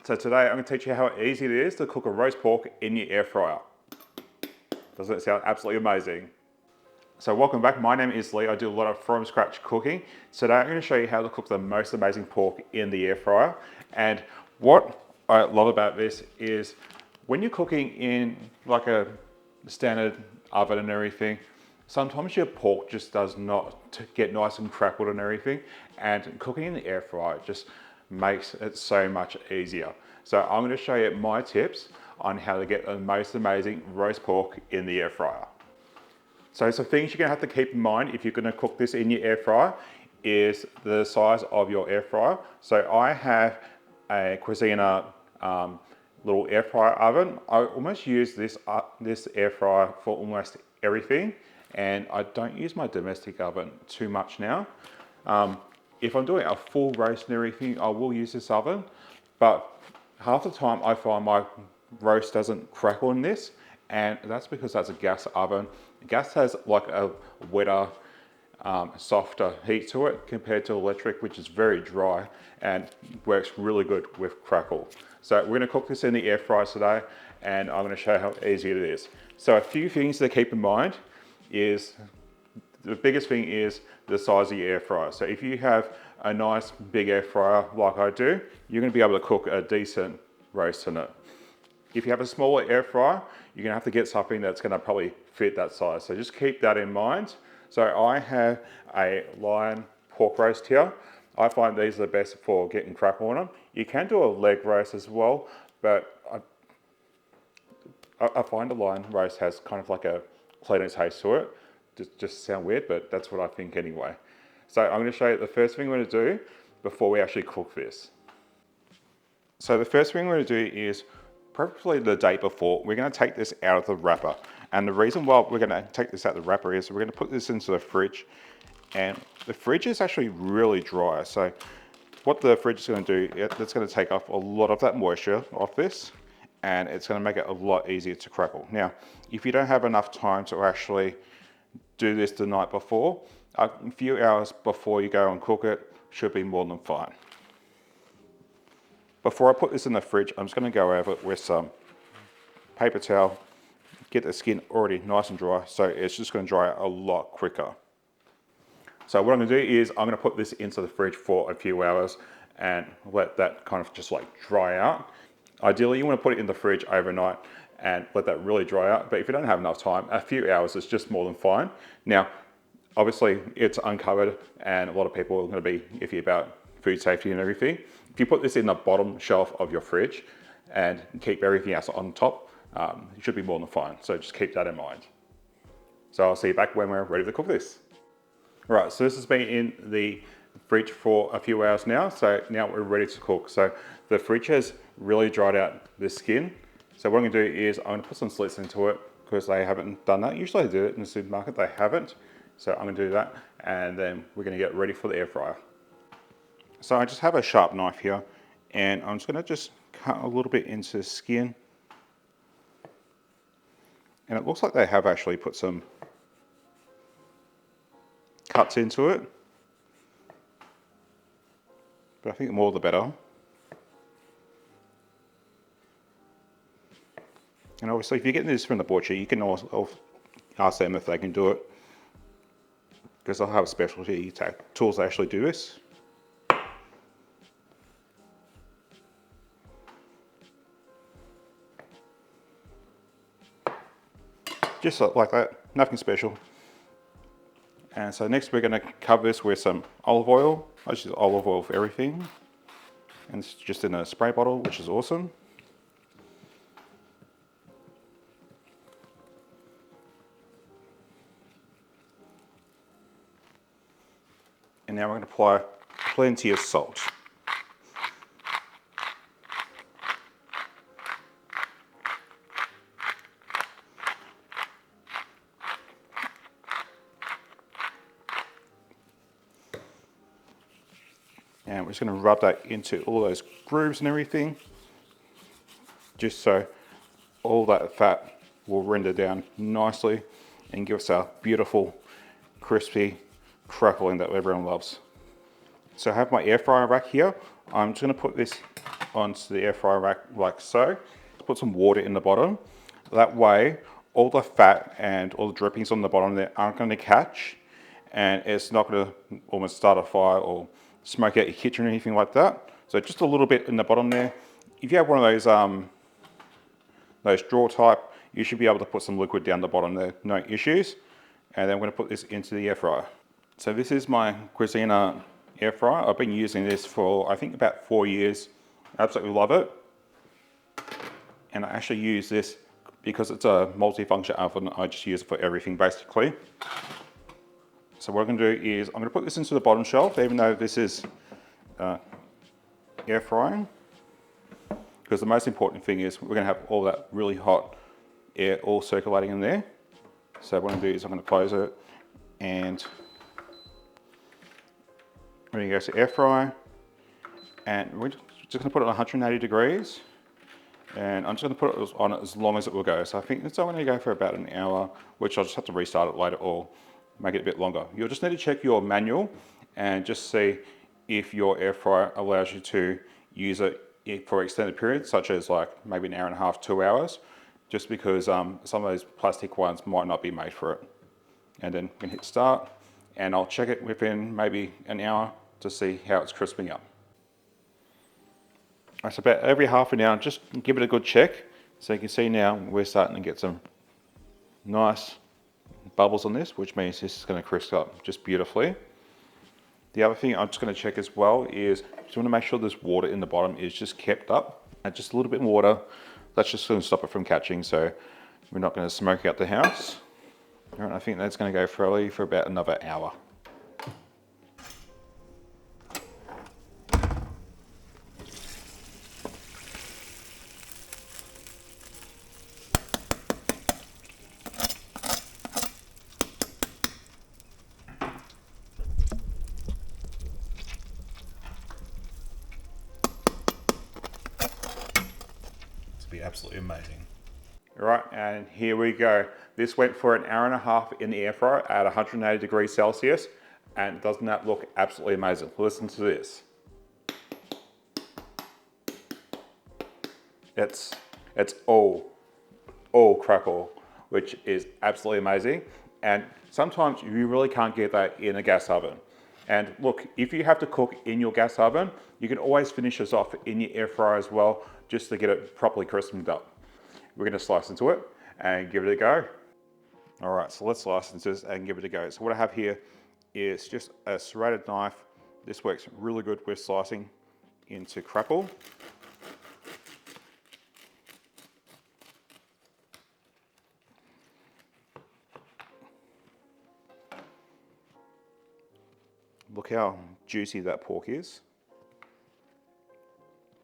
So today I'm going to teach you how easy it is to cook a roast pork in your air fryer. Doesn't it sound absolutely amazing? So welcome back, my name is Lee. I do a lot of from scratch cooking. Today I'm going to show you how to cook the most amazing pork in the air fryer. And what I love about this is when you're cooking in like a standard oven and everything, sometimes your pork just does not get nice and crackled and everything. And cooking in the air fryer just makes it so much easier. So I'm going to show you my tips on how to get the most amazing roast pork in the air fryer. So some things you're going to have to keep in mind if you're going to cook this in your air fryer is the size of your air fryer. So I have a Cuisina little air fryer oven. I almost use this air fryer for almost everything, and I don't use my domestic oven too much now. If I'm doing a full roast and everything, I will use this oven, but half the time I find my roast doesn't crackle in this, and that's because that's a gas oven. Gas has like a wetter, softer heat to it compared to electric, which is very dry and works really good with crackle. So we're going to cook this in the air fryer today, and I'm going to show you how easy it is. So a few things to keep in mind is, the biggest thing is the size of your air fryer. So if you have a nice big air fryer like I do, you're going to be able to cook a decent roast in it. If you have a smaller air fryer, you're going to have to get something that's going to probably fit that size. So just keep that in mind. So I have a Lion pork roast here. I find these are the best for getting crackle on them. You can do a leg roast as well, but I find a Lion roast has kind of like a cleaner taste to it. Just sound weird, but that's what I think anyway. So I'm going to show you the first thing we're going to do before we actually cook this. So the first thing we're going to do is, probably the day before, we're going to take this out of the wrapper. And the reason why we're going to take this out of the wrapper is we're going to put this into the fridge. And the fridge is actually really dry. So what the fridge is going to do, it's going to take off a lot of that moisture off this, and it's going to make it a lot easier to crackle. Now, if you don't have enough time to actually do this the night before, a few hours before you go and cook it should be more than fine. Before I put this in the fridge, I'm just going to go over it with some paper towel, get the skin already nice and dry, so it's just going to dry out a lot quicker. So what I'm going to do is I'm going to put this into the fridge for a few hours and let that kind of just like dry out. Ideally, you want to put it in the fridge overnight and let that really dry out, but if you don't have enough time, a few hours is just more than fine. Now, obviously it's uncovered, and a lot of people are going to be iffy about food safety and everything. If you put this in the bottom shelf of your fridge and keep everything else on top, it should be more than fine. So just keep that in mind. So I'll see you back when we're ready to cook this. All right, so this has been in the fridge for a few hours now. So now we're ready to cook. So the fridge has really dried out the skin. So what I'm gonna do is I'm gonna put some slits into it because they haven't done that. Usually I do it in the supermarket, they haven't. So I'm gonna do that, and then we're gonna get ready for the air fryer. So I just have a sharp knife here, and I'm just going to cut a little bit into the skin. And it looks like they have actually put some cuts into it, but I think the more the better. And obviously if you're getting this from the butcher, you can also ask them if they can do it, because they'll have a specialty tools that actually do this. Just like that, nothing special. And so next we're going to cover this with some olive oil. I just use olive oil for everything. And it's just in a spray bottle, which is awesome. And now we're going to apply plenty of salt. And we're just going to rub that into all those grooves and everything, just so all that fat will render down nicely and give us our beautiful, crispy crackling that everyone loves. So I have my air fryer back here. I'm just going to put this onto the air fryer rack like so. Put some water in the bottom. That way, all the fat and all the drippings on the bottom there aren't going to catch, and it's not going to almost start a fire or smoke out your kitchen or anything like that. So just a little bit in the bottom there. If you have one of those drawer type, you should be able to put some liquid down the bottom there, no issues. And then I'm going to put this into the air fryer. So this is my Cuisina air fryer. I've been using this for I think about 4 years. I absolutely love it. And I actually use this because it's a multi-function oven. I just use it for everything basically. So what I'm going to do is I'm going to put this into the bottom shelf, even though this is air frying, because the most important thing is we're going to have all that really hot air all circulating in there. So what I'm going to do is I'm going to close it, and we're going to go to air fry, and we're just going to put it on 180 degrees, and I'm just going to put it on as long as it will go. So I think it's only going to go for about an hour, which I'll just have to restart it later or make it a bit longer. You'll just need to check your manual and just see if your air fryer allows you to use it for extended periods, such as like maybe an hour and a half, 2 hours, just because some of those plastic ones might not be made for it. And then we can hit start, and I'll check it within maybe an hour to see how it's crisping up. So about every half an hour, just give it a good check. So you can see now we're starting to get some nice bubbles on this, which means this is going to crisp up just beautifully. The other thing I'm just going to check as well is just want to make sure this water in the bottom is just kept up. And just a little bit more water. That's just going to stop it from catching, so we're not going to smoke out the house. All right, I think that's going to go probably for about another hour. Be absolutely amazing. All right, and here we go. This went for an hour and a half in the air fryer at 180 degrees Celsius, and doesn't that look absolutely amazing? Listen to this. It's all crackle, which is absolutely amazing. And sometimes you really can't get that in a gas oven. And look, if you have to cook in your gas oven, you can always finish this off in your air fryer as well, just to get it properly crispened up. We're going to slice into it and give it a go. All right, so let's slice into this and give it a go. So what I have here is just a serrated knife. This works really good with slicing into crackle. Look how juicy that pork is.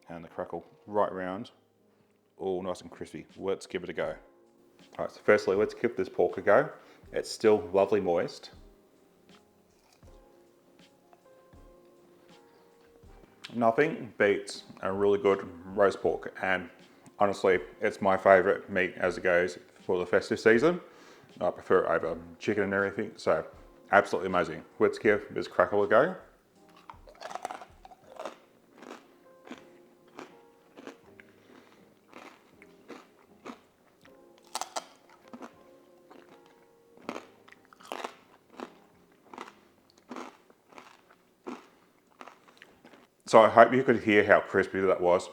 And the crackle right round, all nice and crispy. Let's give it a go. All right, so firstly, let's give this pork a go. It's still lovely moist. Nothing beats a really good roast pork, and honestly, it's my favorite meat as it goes for the festive season. I prefer it over chicken and everything, so absolutely amazing. Let's give this crackle a go. So I hope you could hear how crispy that was.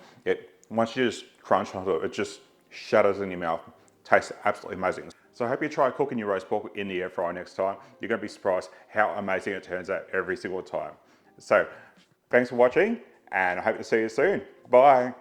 Once you just crunch onto it, it just shatters in your mouth. Tastes absolutely amazing. So I hope you try cooking your roast pork in the air fryer next time. You're going to be surprised how amazing it turns out every single time. So thanks for watching, and I hope to see you soon. Bye.